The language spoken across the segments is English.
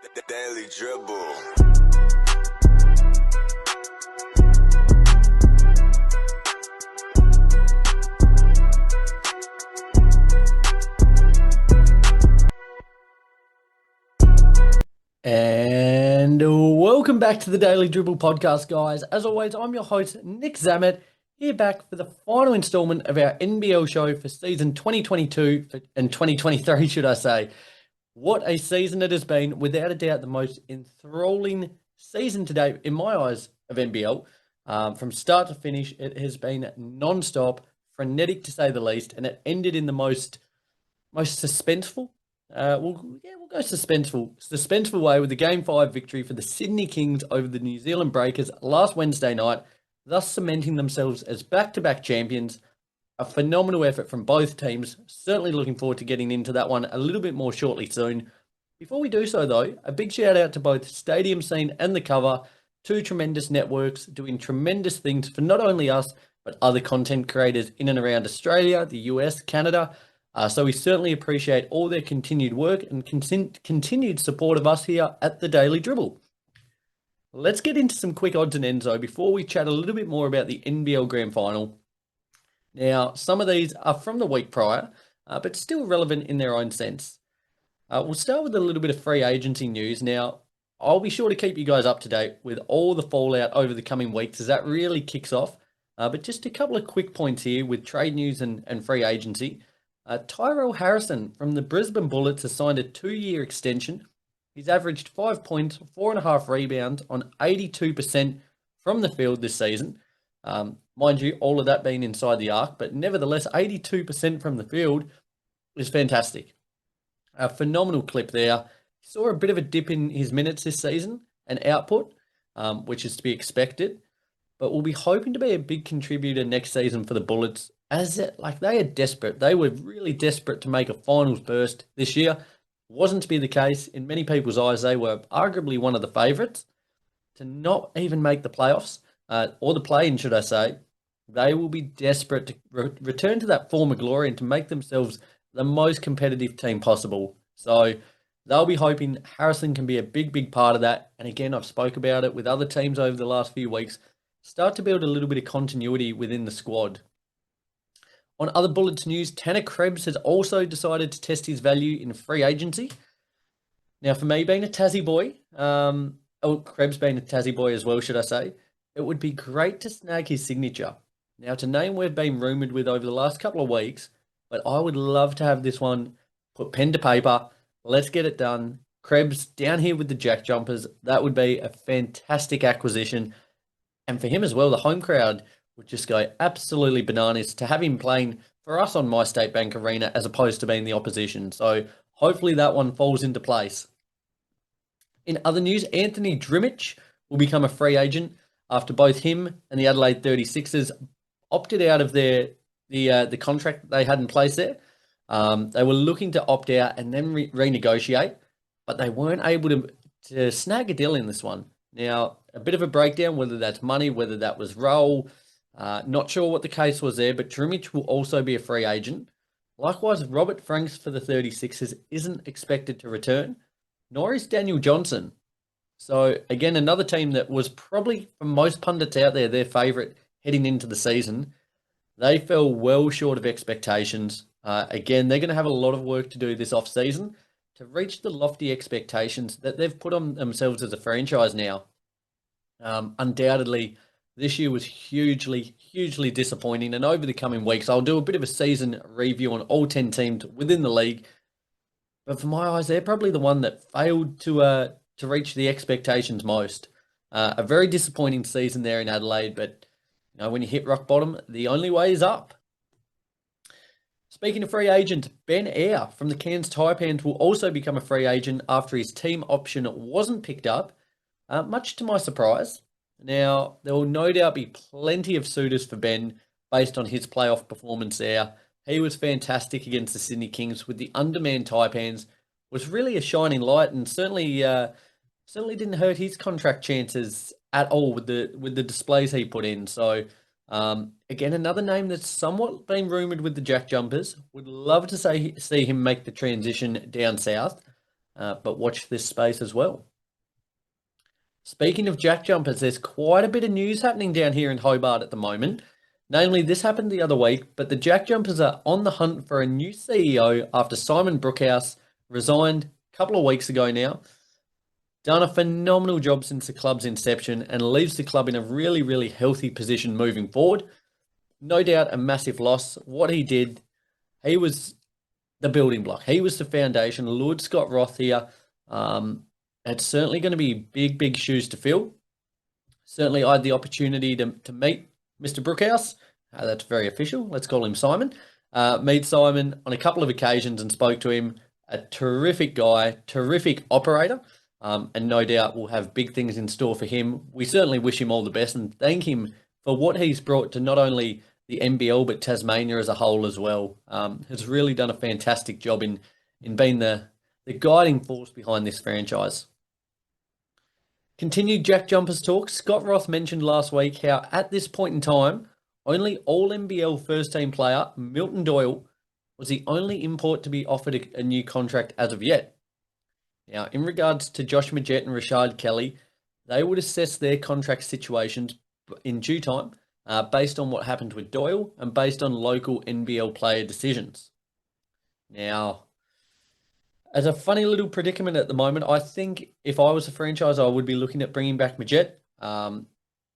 The Daily Dribble. And welcome back to the Daily Dribble podcast, guys. As always, I'm your host, Nick Zammit, here back for the final installment of our NBL show for season 2022 and 2023, should I say. What a season it has been. Without a doubt, the most enthralling season to date, in my eyes, of NBL. From start to finish, it has been non-stop, frenetic to say the least, and it ended in the most suspenseful. We'll go suspenseful way with the Game 5 victory for the Sydney Kings over the New Zealand Breakers last Wednesday night, thus cementing themselves as back-to-back champions. A phenomenal effort from both teams. Certainly looking forward to getting into that one a little bit more shortly soon. Before we do so, though, a big shout out to both Stadium Scene and The Cover, two tremendous networks doing tremendous things for not only us, but other content creators in and around Australia, the US, Canada. So we certainly appreciate all their continued work and continued support of us here at the Daily Dribble. Let's get into some quick odds and ends, though, before we chat a little bit more about the NBL Grand Final. Now, some of these are from the week prior, but still relevant in their own sense. We'll start with a little bit of free agency news. Now, I'll be sure to keep you guys up to date with all the fallout over the coming weeks as that really kicks off. But just a couple of quick points here with trade news and free agency. Tyrell Harrison from the Brisbane Bullets has signed a 2-year extension. He's averaged 5 points, 4.5 rebounds on 82% from the field this season. Mind you, all of that being inside the arc, but nevertheless, 82% from the field is fantastic. A phenomenal clip there. Saw a bit of a dip in his minutes this season and output, which is to be expected, but will be hoping to be a big contributor next season for the Bullets, as they are desperate. They were really desperate to make a finals burst this year. Wasn't to be the case. In many people's eyes, they were arguably one of the favourites to not even make the playoffs. Or the play-in, should I say. They will be desperate to return to that former glory and to make themselves the most competitive team possible. So they'll be hoping Harrison can be a big part of that. And again, I've spoke about it with other teams over the last few weeks. Start to build a little bit of continuity within the squad. On other Bullets news, Tanner Krebs has also decided to test his value in free agency. Now, for me, being a Tassie boy, Krebs being a Tassie boy as well, should I say, it would be great to snag his signature. Now, it's a name we've been rumoured with over the last couple of weeks, but I would love to have this one put pen to paper. Let's get it done. Krebs down here with the JackJumpers. That would be a fantastic acquisition. And for him as well, the home crowd would just go absolutely bananas to have him playing for us on My State Bank Arena as opposed to being the opposition. So hopefully that one falls into place. In other news, Anthony Drimmich will become a free agent after both him and the Adelaide 36ers opted out of the contract that they had in place there. They were looking to opt out and then renegotiate, but they weren't able to snag a deal in this one. Now, a bit of a breakdown, whether that's money, whether that was role. Not sure what the case was there, but Drimmich will also be a free agent. Likewise, Robert Franks for the 36ers isn't expected to return, nor is Daniel Johnson. So, again, another team that was probably, for most pundits out there, their favourite heading into the season. They fell well short of expectations. Again, they're going to have a lot of work to do this off-season to reach the lofty expectations that they've put on themselves as a franchise now. Undoubtedly, this year was hugely disappointing. And over the coming weeks, I'll do a bit of a season review on all 10 teams within the league. But for my eyes, they're probably the one that failed to reach the expectations most. A very disappointing season there in Adelaide, but when you hit rock bottom, the only way is up. Speaking of free agent, Ben Eyre from the Cairns Taipans will also become a free agent after his team option wasn't picked up, much to my surprise. Now, there will no doubt be plenty of suitors for Ben based on his playoff performance there. He was fantastic against the Sydney Kings with the undermanned Taipans, was really a shining light and certainly didn't hurt his contract chances at all with the displays he put in. So, again, another name that's somewhat been rumoured with the JackJumpers. Would love to see him make the transition down south. but watch this space as well. Speaking of Jack Jumpers, there's quite a bit of news happening down here in Hobart at the moment. Namely, this happened the other week, but the Jack Jumpers are on the hunt for a new CEO after Simon Brookhouse resigned a couple of weeks ago now. Done a phenomenal job since the club's inception and leaves the club in a really, really healthy position moving forward. No doubt a massive loss. What he did, he was the building block. He was the foundation. Lord Scott Roth here. It's certainly going to be big, big shoes to fill. Certainly, I had the opportunity to meet Mr. Brookhouse. That's very official. Let's call him Simon. Meet Simon on a couple of occasions and spoke to him. A terrific guy, terrific operator, and no doubt we'll have big things in store for him. We certainly wish him all the best and thank him for what he's brought to not only the NBL but Tasmania as a whole as well. Has really done a fantastic job in being the guiding force behind this franchise. Continued Jack Jumpers talk. Scott Roth mentioned last week how at this point in time, only All-NBL first-team player Milton Doyle was the only import to be offered a new contract as of yet. Now, in regards to Josh Majette and Rashad Kelly, they would assess their contract situations in due time based on what happened with Doyle and based on local NBL player decisions. Now, as a funny little predicament at the moment, I think if I was a franchise, I would be looking at bringing back Majette.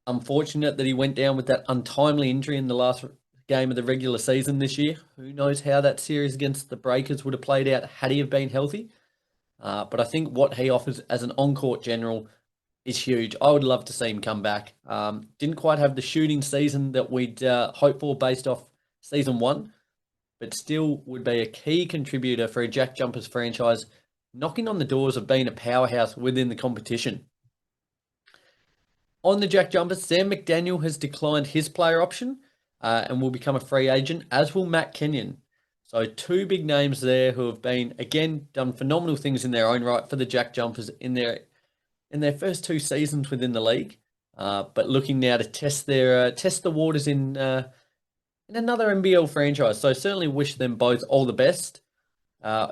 Unfortunate that he went down with that untimely injury in the last game of the regular season this year. Who knows how that series against the Breakers would have played out had he have been healthy. But I think what he offers as an on-court general is huge. I would love to see him come back. Didn't quite have the shooting season that we'd hope for based off season one, but still would be a key contributor for a Jack Jumpers franchise, knocking on the doors of being a powerhouse within the competition. On the Jack Jumpers, Sam McDaniel has declined his player option and will become a free agent, as will Matt Kenyon. So two big names there who have been, again, done phenomenal things in their own right for the Jack Jumpers in their first two seasons within the league, but looking now to test the waters in another NBL franchise. So certainly wish them both all the best.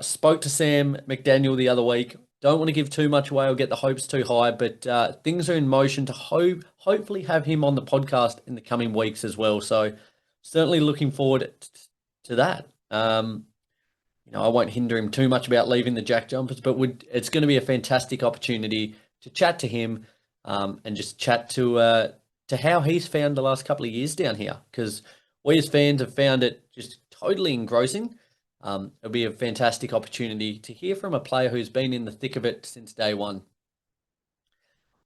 Spoke to Sam McDaniel the other week. Don't want to give too much away or get the hopes too high, but things are in motion to hopefully have him on the podcast in the coming weeks as well. So certainly looking forward to that. I won't hinder him too much about leaving the Jack Jumpers, but it's going to be a fantastic opportunity to chat to him and just chat to how he's found the last couple of years down here, because we as fans have found it just totally engrossing. It'll be a fantastic opportunity to hear from a player who's been in the thick of it since day one.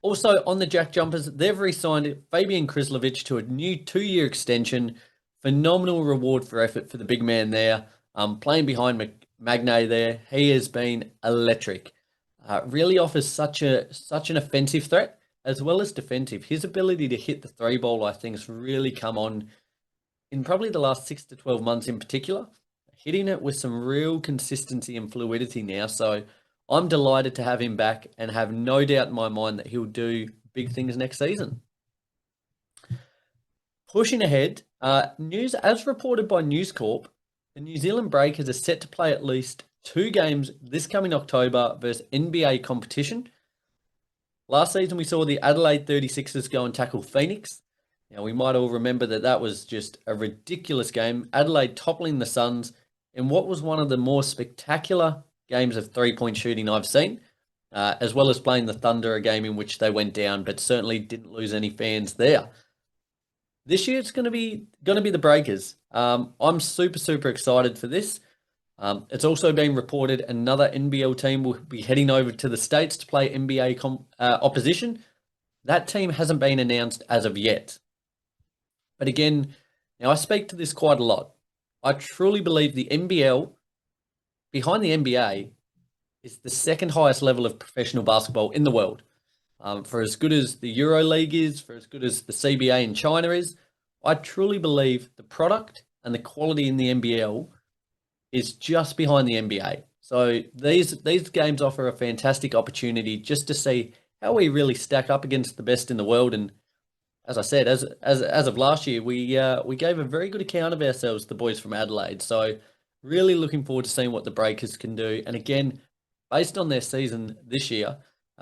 Also on the Jack Jumpers, they've re-signed Fabian Krislovich to a new 2-year extension. Phenomenal reward for effort for the big man there. Playing behind Magnay there, he has been electric. Really offers such an offensive threat as well as defensive. His ability to hit the three ball, I think, has really come on in probably the last 6 to 12 months in particular. Hitting it with some real consistency and fluidity now. So I'm delighted to have him back and have no doubt in my mind that he'll do big things next season. Pushing ahead, news as reported by News Corp, the New Zealand Breakers are set to play at least 2 games this coming October versus NBA competition. Last season, we saw the Adelaide 36ers go and tackle Phoenix. Now, we might all remember that was just a ridiculous game. Adelaide toppling the Suns in what was one of the more spectacular games of three-point shooting I've seen, as well as playing the Thunder, a game in which they went down, but certainly didn't lose any fans there. This year, it's going to be the Breakers. I'm super, super excited for this. It's also been reported another NBL team will be heading over to the States to play NBA opposition. That team hasn't been announced as of yet. But again, now I speak to this quite a lot. I truly believe the NBL, behind the NBA, is the second highest level of professional basketball in the world. For as good as the EuroLeague is, for as good as the CBA in China is, I truly believe the product and the quality in the NBL is just behind the NBA. So these games offer a fantastic opportunity just to see how we really stack up against the best in the world. And as I said, as of last year, we gave a very good account of ourselves, the boys from Adelaide. So really looking forward to seeing what the Breakers can do. And again, based on their season this year,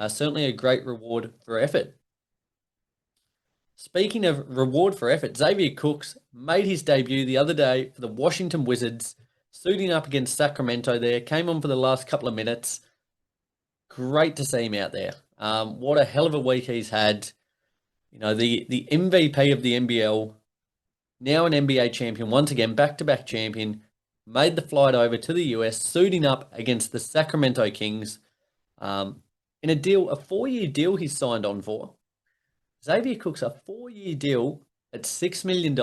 certainly a great reward for effort. Speaking of reward for effort, Xavier Cooks made his debut the other day for the Washington Wizards, suiting up against Sacramento there, came on for the last couple of minutes. Great to see him out there. What a hell of a week he's had. You know, the MVP of the NBL, now an NBA champion, once again, back-to-back champion, made the flight over to the US, suiting up against the Sacramento Kings in a 4-year deal he's signed on for. Xavier Cook's a 4-year deal at $6 million.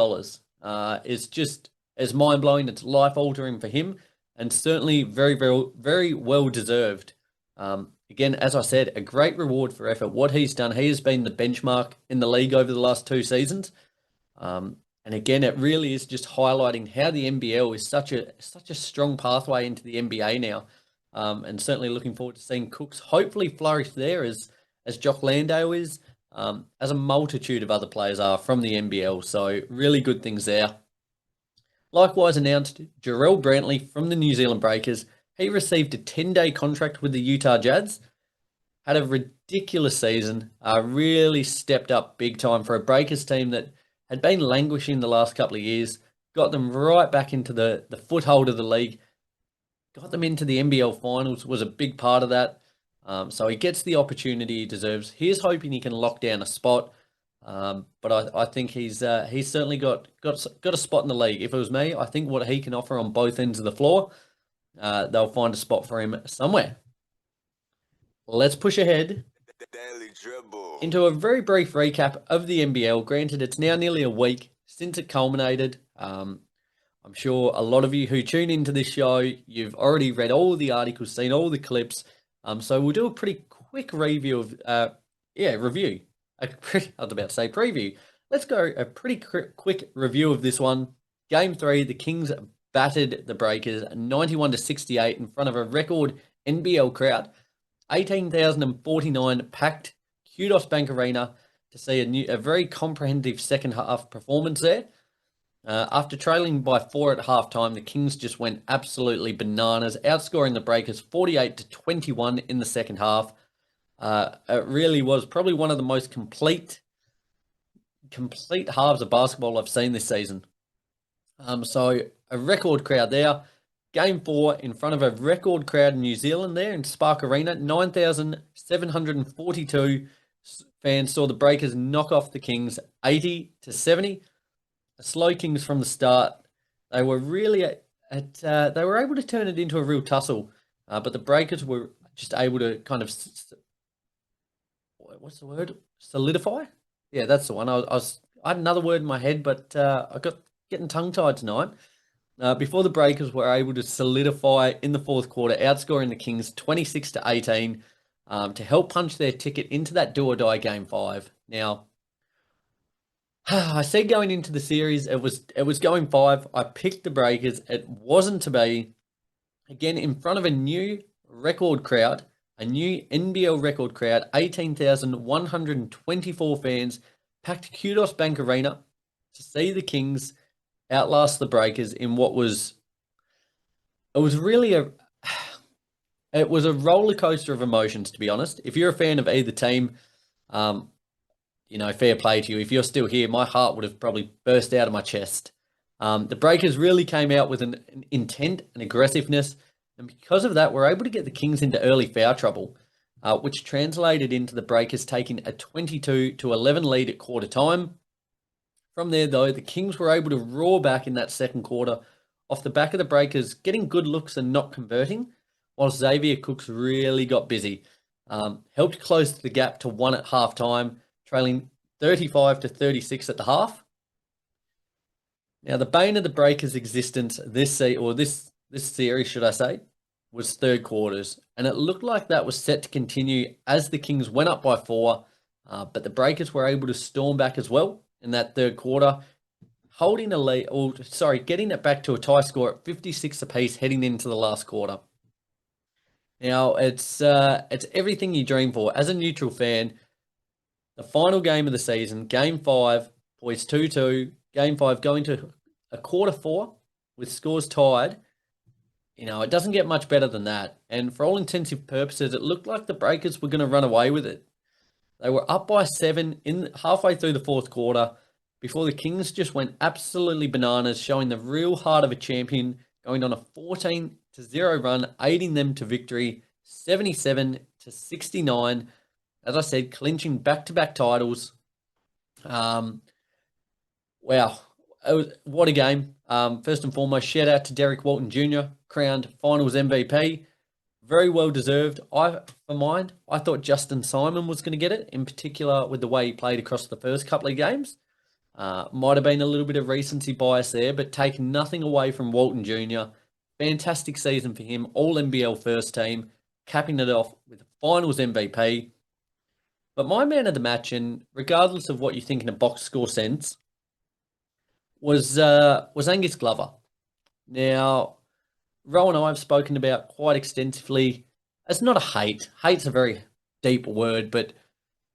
Is just as mind-blowing. It's life-altering for him, and certainly very, very, very well-deserved. Again, as I said, a great reward for effort. What he's done, he has been the benchmark in the league over the last 2 seasons. And again, it really is just highlighting how the NBL is such a strong pathway into the NBA now. And certainly looking forward to seeing Cooks hopefully flourish there as Jock Landale is. As a multitude of other players are from the NBL. So really good things there. Likewise announced Jarrell Brantley from the New Zealand Breakers. He received a 10-day contract with the Utah Jazz. Had a ridiculous season. Really stepped up big time for a Breakers team that had been languishing the last couple of years. Got them right back into the foothold of the league. Got them into the NBL finals, was a big part of that. So he gets the opportunity he deserves. He's hoping he can lock down a spot, but I think he's certainly got a spot in the league. If it was me, I think what he can offer on both ends of the floor, they'll find a spot for him somewhere. Let's push ahead into a very brief recap of the NBL. Granted, it's now nearly a week since it culminated. I'm sure a lot of you who tune into this show, you've already read all the articles, seen all the clips. So we'll do a pretty quick review of, review. I was about to say preview. Let's go a pretty quick review of this one. Game 3, the Kings battered the Breakers 91-68 in front of a record NBL crowd. 18,049 packed Kudos Bank Arena to see a very comprehensive second half performance there. After trailing by 4 at halftime, the Kings just went absolutely bananas, outscoring the Breakers 48-21 in the second half. It really was probably one of the most complete halves of basketball I've seen this season. So a record crowd there. Game 4 in front of a record crowd in New Zealand there in Spark Arena. 9,742 fans saw the Breakers knock off the Kings 80-70. Slow Kings from the start. They were really they were able to turn it into a real tussle, but the Breakers were just able to kind of what's the word? Solidify? Yeah, that's the one. I had another word in my head, but I got getting tongue tied tonight. Before the Breakers were able to solidify in the fourth quarter, outscoring the Kings 26-18 to help punch their ticket into that do or die game 5. Now, I said going into the series, it was going 5. I picked the Breakers. It wasn't to be. Again, in front of a new record crowd, a new NBL record crowd, 18,124 fans, packed Kudos Bank Arena to see the Kings outlast the Breakers in what was, it was a roller coaster of emotions, to be honest. If you're a fan of either team, fair play to you. If you're still here, my heart would have probably burst out of my chest. The Breakers really came out with an intent and aggressiveness, and because of that, we're able to get the Kings into early foul trouble, which translated into the Breakers taking a 22-11 lead at quarter time. From there, though, the Kings were able to roar back in that second quarter off the back of the Breakers getting good looks and not converting, while Xavier Cooks really got busy. Helped close the gap to 1 at halftime, trailing 35-36 at the half. Now, the bane of the Breakers' existence this series, should I say, was third quarters, and it looked like that was set to continue as the Kings went up by 4, but the Breakers were able to storm back as well in that third quarter, getting it back to a tie score at 56 apiece heading into the last quarter. Now, it's everything you dream for. As a neutral fan, the final game of the season, Game 5, boys 2-2, Game 5 going to a quarter 4 with scores tied. it doesn't get much better than that. And for all intensive purposes, it looked like the Breakers were going to run away with it. They were up by 7 in halfway through the fourth quarter before the Kings just went absolutely bananas, showing the real heart of a champion, going on a 14-0 run, aiding them to victory, 77-69. As I said, clinching back-to-back titles. Wow, what a game. First and foremost, shout out to Derek Walton Jr., crowned finals MVP. Very well deserved. I thought Justin Simon was going to get it, in particular with the way he played across the first couple of games. Might have been a little bit of recency bias there, but taking nothing away from Walton Jr. Fantastic season for him, all NBL first team, capping it off with the finals MVP. But my man of the match, and regardless of what you think in a box score sense, was Angus Glover. Now, Ro and I have spoken about quite extensively. It's not a hate. Hate's a very deep word, but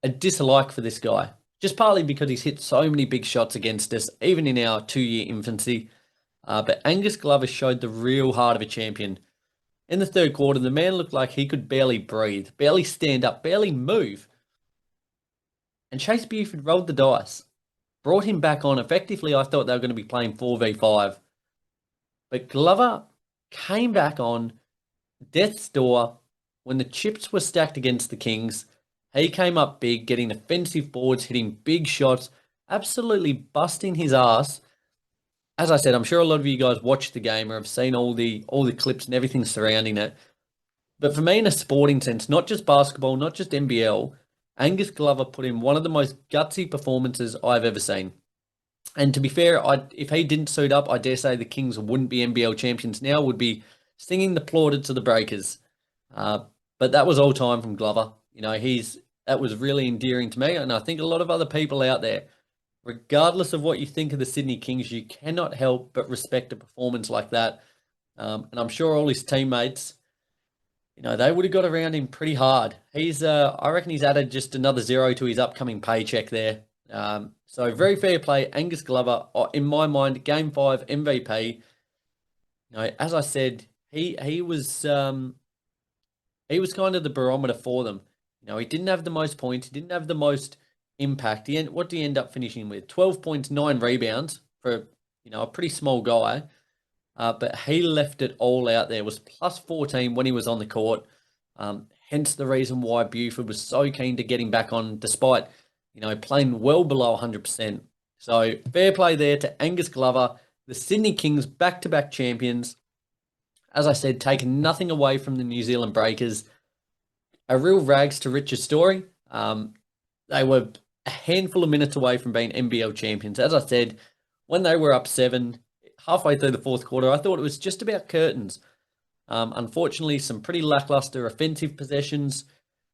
a dislike for this guy. Just partly because he's hit so many big shots against us, even in our 2-year infancy. But Angus Glover showed the real heart of a champion. In the third quarter, the man looked like he could barely breathe, barely stand up, barely move. And Chase Buford rolled the dice. Brought him back on. Effectively, I thought they were going to be playing 4v5. But Glover came back on death's door when the chips were stacked against the Kings. He came up big, getting offensive boards, hitting big shots, absolutely busting his ass. As I said, I'm sure a lot of you guys watched the game or have seen all the clips and everything surrounding it. But for me, in a sporting sense, not just basketball, not just NBL, Angus Glover put in one of the most gutsy performances I've ever seen. And to be fair, if he didn't suit up, I dare say the Kings wouldn't be NBL champions now, would be singing the plaudits of the Breakers. But that was all time from Glover. That was really endearing to me, and I think a lot of other people out there. Regardless of what you think of the Sydney Kings, you cannot help but respect a performance like that. And I'm sure all his teammates, they would have got around him pretty hard. I reckon he's added just another 0 to his upcoming paycheck there. So very fair play, Angus Glover. In my mind, Game 5 MVP. As I said, he was kind of the barometer for them. He didn't have the most points. He didn't have the most impact. What did he end up finishing with? 12 points, 9 rebounds for, a pretty small guy. But he left it all out there. It was plus 14 when he was on the court. Hence the reason why Buford was so keen to get him back on, despite, playing well below 100%. So fair play there to Angus Glover, the Sydney Kings back-to-back champions. As I said, taking nothing away from the New Zealand Breakers. A real rags to riches story. They were a handful of minutes away from being NBL champions. As I said, when they were up 7, halfway through the fourth quarter, I thought it was just about curtains. Unfortunately, some pretty lackluster offensive possessions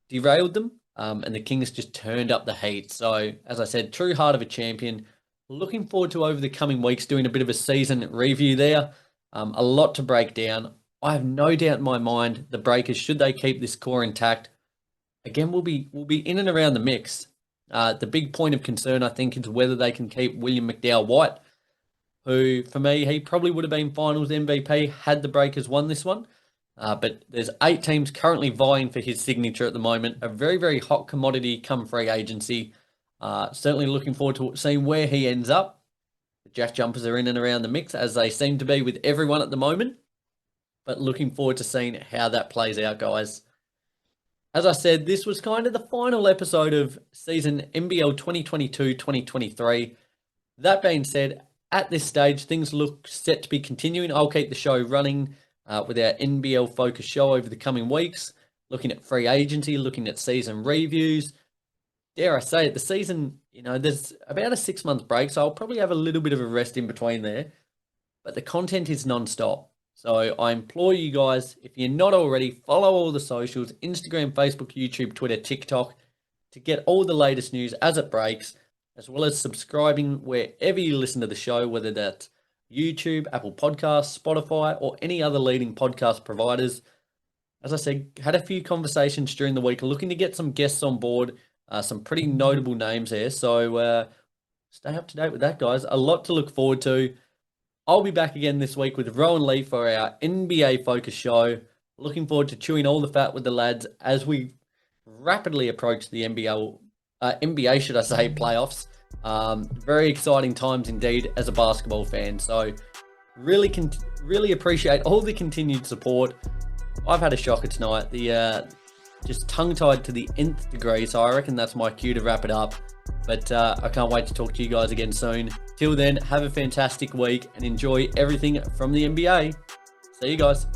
derailed them, and the Kings just turned up the heat. So, as I said, true heart of a champion. Looking forward to over the coming weeks doing a bit of a season review there. A lot to break down. I have no doubt in my mind the Breakers, should they keep this core intact, again, we'll be in and around the mix. The big point of concern, I think, is whether they can keep William McDowell-White, who, for me, he probably would have been finals MVP had the Breakers won this one. But there's 8 teams currently vying for his signature at the moment. A very, very hot commodity come free agency. Certainly looking forward to seeing where he ends up. The JackJumpers are in and around the mix, as they seem to be with everyone at the moment. But looking forward to seeing how that plays out, guys. As I said, this was kind of the final episode of season NBL 2022-2023. That being said, at this stage, things look set to be continuing. I'll keep the show running with our NBL focus show over the coming weeks, looking at free agency, looking at season reviews. Dare I say it, the season, there's about a 6-month break, so I'll probably have a little bit of a rest in between there. But the content is non-stop. So I implore you guys, if you're not already, follow all the socials, Instagram, Facebook, YouTube, Twitter, TikTok, to get all the latest news as it breaks, as well as subscribing wherever you listen to the show, whether that's YouTube, Apple Podcasts, Spotify, or any other leading podcast providers. As I said, had a few conversations during the week, looking to get some guests on board, some pretty notable names there. So stay up to date with that, guys. A lot to look forward to. I'll be back again this week with Rowan Lee for our NBA focus show. Looking forward to chewing all the fat with the lads as we rapidly approach the NBA, should I say, playoffs. Very exciting times indeed as a basketball fan. So really appreciate all the continued support. I've had a shocker tonight. Just tongue-tied to the nth degree. So I reckon that's my cue to wrap it up. But I can't wait to talk to you guys again soon. Till then, have a fantastic week and enjoy everything from the NBA. See you guys.